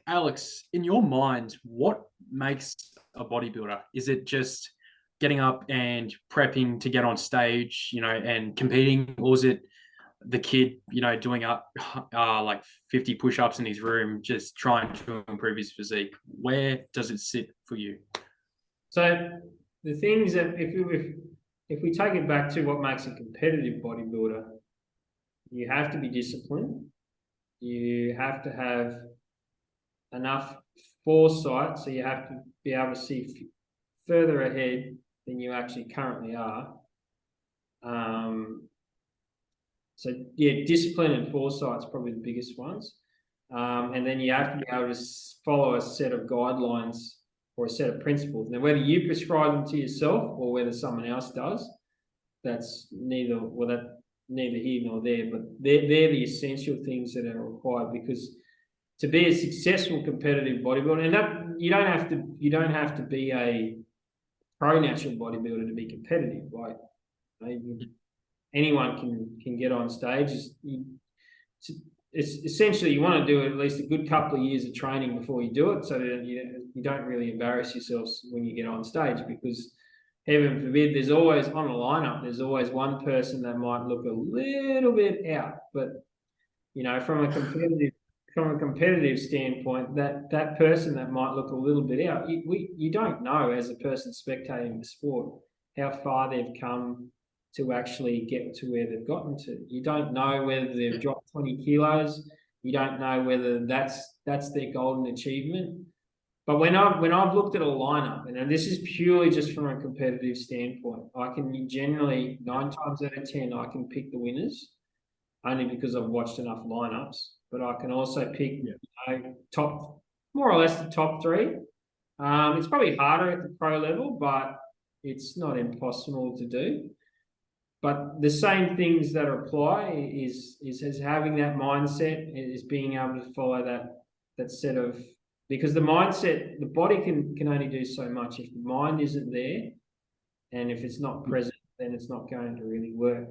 Alex, in your mind, what makes a bodybuilder? Is it just getting up and prepping to get on stage, and competing, or is it the kid, doing up like 50 push-ups in his room, just trying to improve his physique? Where does it sit for you? So the things that if we take it back to what makes a competitive bodybuilder, you have to be disciplined. You have to have enough foresight, so you have to be able to see further ahead than you actually currently are. So yeah, discipline and foresight is probably the biggest ones. And then you have to be able to follow a set of guidelines or a set of principles. Now, whether you prescribe them to yourself or whether someone else does, that's neither here nor there. But they're the essential things that are required, because to be a successful competitive bodybuilder, and that you don't have to be a pro natural bodybuilder to be competitive. Like, anyone can get on stage. It's essentially, you want to do at least a good couple of years of training before you do it, so that you don't really embarrass yourselves when you get on stage, because heaven forbid, there's always on a lineup, there's always one person that might look a little bit out. But from a competitive standpoint, that person that might look a little bit out, you don't know, as a person spectating the sport, how far they've come to actually get to where they've gotten to. You don't know whether they've dropped 20 kilos. You don't know whether that's their golden achievement. But when I've looked at a lineup, and this is purely just from a competitive standpoint, I can generally 9 times out of 10 I can pick the winners, only because I've watched enough lineups. But I can also pick top, more or less the top three. It's probably harder at the pro level, but it's not impossible to do. But the same things that apply is having that mindset, is being able to follow that set of, because the mindset, the body can only do so much. If the mind isn't there, and if it's not present, then it's not going to really work.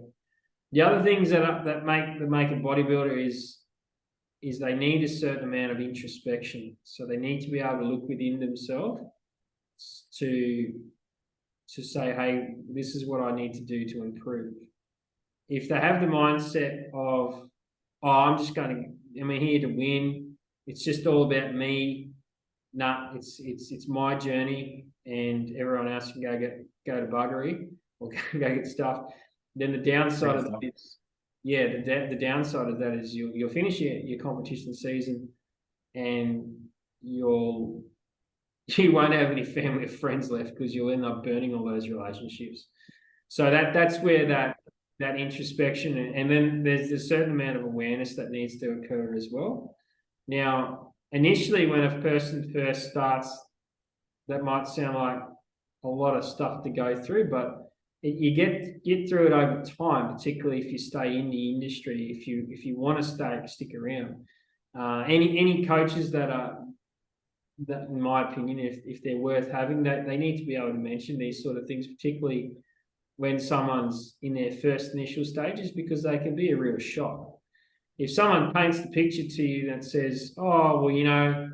The other things that make a bodybuilder is they need a certain amount of introspection. So they need to be able to look within themselves to say, hey, this is what I need to do to improve. If they have the mindset of, I'm here to win, it's just all about me. Nah, it's my journey, and everyone else can go to buggery or go get stuff. Then the downside of that is, the downside of that is you'll finish your competition season, and you won't have any family or friends left, because you'll end up burning all those relationships. So that's where that introspection, and then there's a certain amount of awareness that needs to occur as well. Now, initially, when a person first starts, that might sound like a lot of stuff to go through, but you get through it over time, particularly if you stay in the industry, if you want to stick around. Any coaches that, in my opinion, if they're worth having, that they need to be able to mention these sort of things, particularly when someone's in their first initial stages, because they can be a real shock. If someone paints the picture to you that says, oh, well,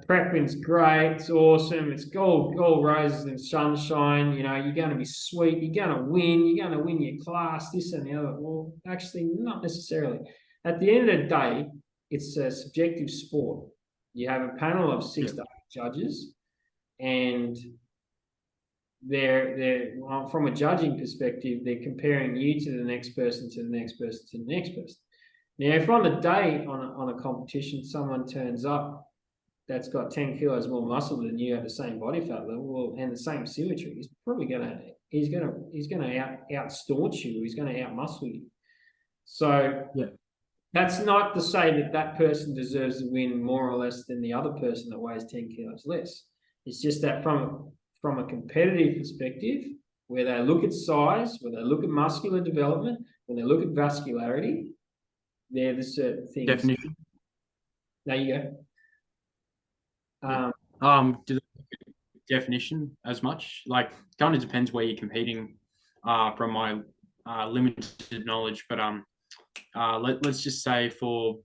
prepping's great, it's awesome, it's gold roses and sunshine, you're going to be sweet, you're going to win your class, this and the other. Well, actually, not necessarily. At the end of the day, it's a subjective sport. You have a panel of 6 to 8 judges, and they're from a judging perspective, they're comparing you to the next person, to the next person, to the next person. Now, if on the day on a competition, someone turns up that's got 10 kilos more muscle than you at the same body fat level, and the same symmetry, he's probably he's gonna out staunch you. He's gonna out muscle you. So that's not to say that person deserves to win more or less than the other person that weighs 10 kilos less. It's just that from a competitive perspective, where they look at size, where they look at muscular development, when they look at vascularity, they're the certain things. Definition. There you go. Definition as much? Like, kind of depends where you're competing, from my limited knowledge, but let's just say for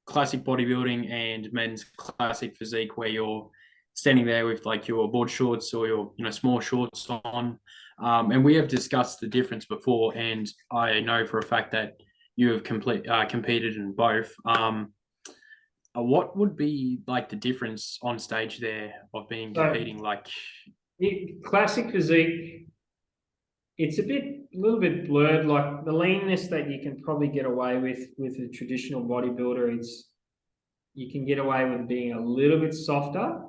classic bodybuilding and men's classic physique, where you're standing there with like your board shorts or your small shorts on. And we have discussed the difference before, and I know for a fact that you have competed in both. What would be like the difference on stage there of being competing? Like classic physique, it's a little bit blurred. Like the leanness that you can probably get away with a traditional bodybuilder, you can get away with being a little bit softer.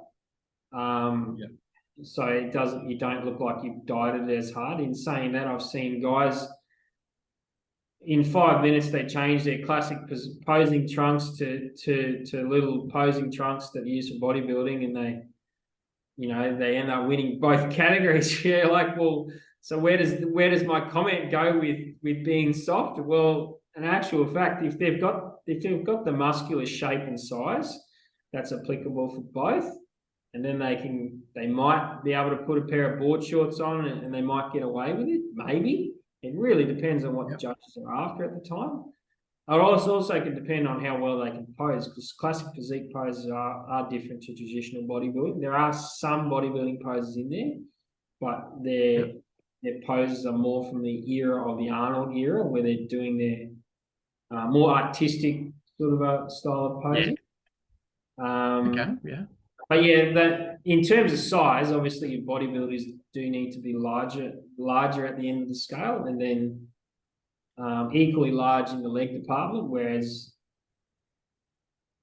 So you don't look like you've dieted as hard. In saying that, I've seen guys in 5 minutes they change their classic posing trunks to little posing trunks that are used for bodybuilding, and they end up winning both categories. Yeah, like, well, so where does my comment go with being soft? Well, in actual fact, if they've got the muscular shape and size, that's applicable for both. And then they might be able to put a pair of board shorts on and they might get away with it. Maybe. It really depends on what the judges are after at the time. It also can depend on how well they can pose, because classic physique poses are different to traditional bodybuilding. There are some bodybuilding poses in there, but their poses are more from the era of the Arnold era, where they're doing their more artistic sort of a style of posing. But yeah, that in terms of size, obviously your bodybuilders do need to be larger at the end of the scale, and then equally large in the leg department. Whereas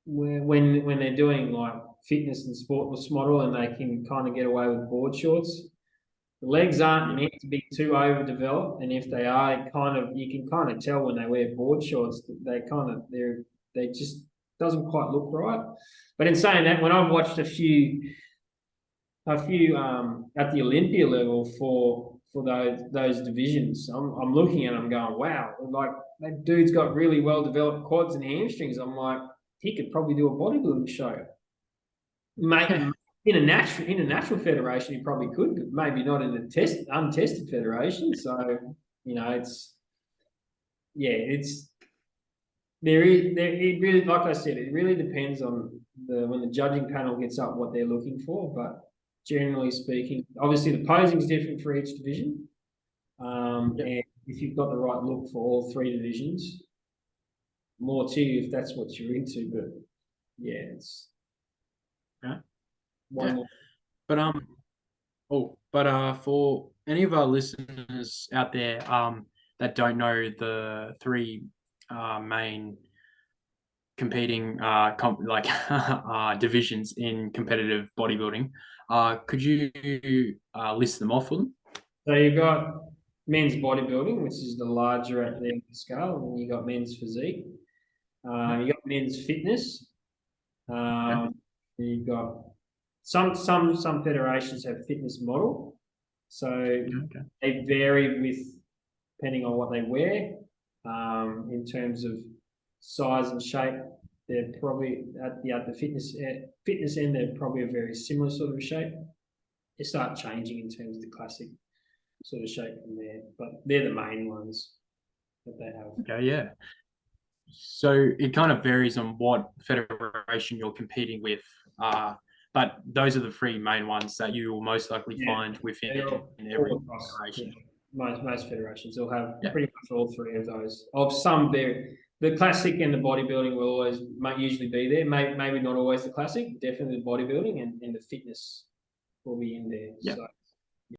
when they're doing like fitness and sportless model, and they can kind of get away with board shorts, the legs aren't meant to be too overdeveloped, and if they are, you can kind of tell when they wear board shorts that they just doesn't quite look right. But in saying that, when I've watched a few at the Olympia level for those divisions, I'm looking at them going, wow, like that dude's got really well developed quads and hamstrings. I'm like, he could probably do a bodybuilding show. Maybe in a natural federation he probably could, but maybe not in a untested federation. So it really, like I said, it really depends on when the judging panel gets up what they're looking for. But generally speaking, obviously the posing is different for each division. And if you've got the right look for all three divisions, more to you if that's what you're into. But yeah, it's one more. But for any of our listeners out there that don't know the three main competing divisions in competitive bodybuilding, could you list them off for them? So you've got men's bodybuilding, which is the larger at the end of the scale, and then you've got men's physique. You've got men's fitness. You've got some federations have fitness model, so they vary depending on what they wear. In terms of size and shape, they're probably at the fitness end. They're probably a very similar sort of shape. They start changing in terms of the classic sort of shape from there, but they're the main ones that they have. Okay, yeah. So it kind of varies on what federation you're competing with, but those are the three main ones that you will most likely find within every federation. Most federations will have pretty much all three of those. Of some, the classic and the bodybuilding will usually be there. Maybe not always the classic, definitely the bodybuilding and the fitness will be in there. So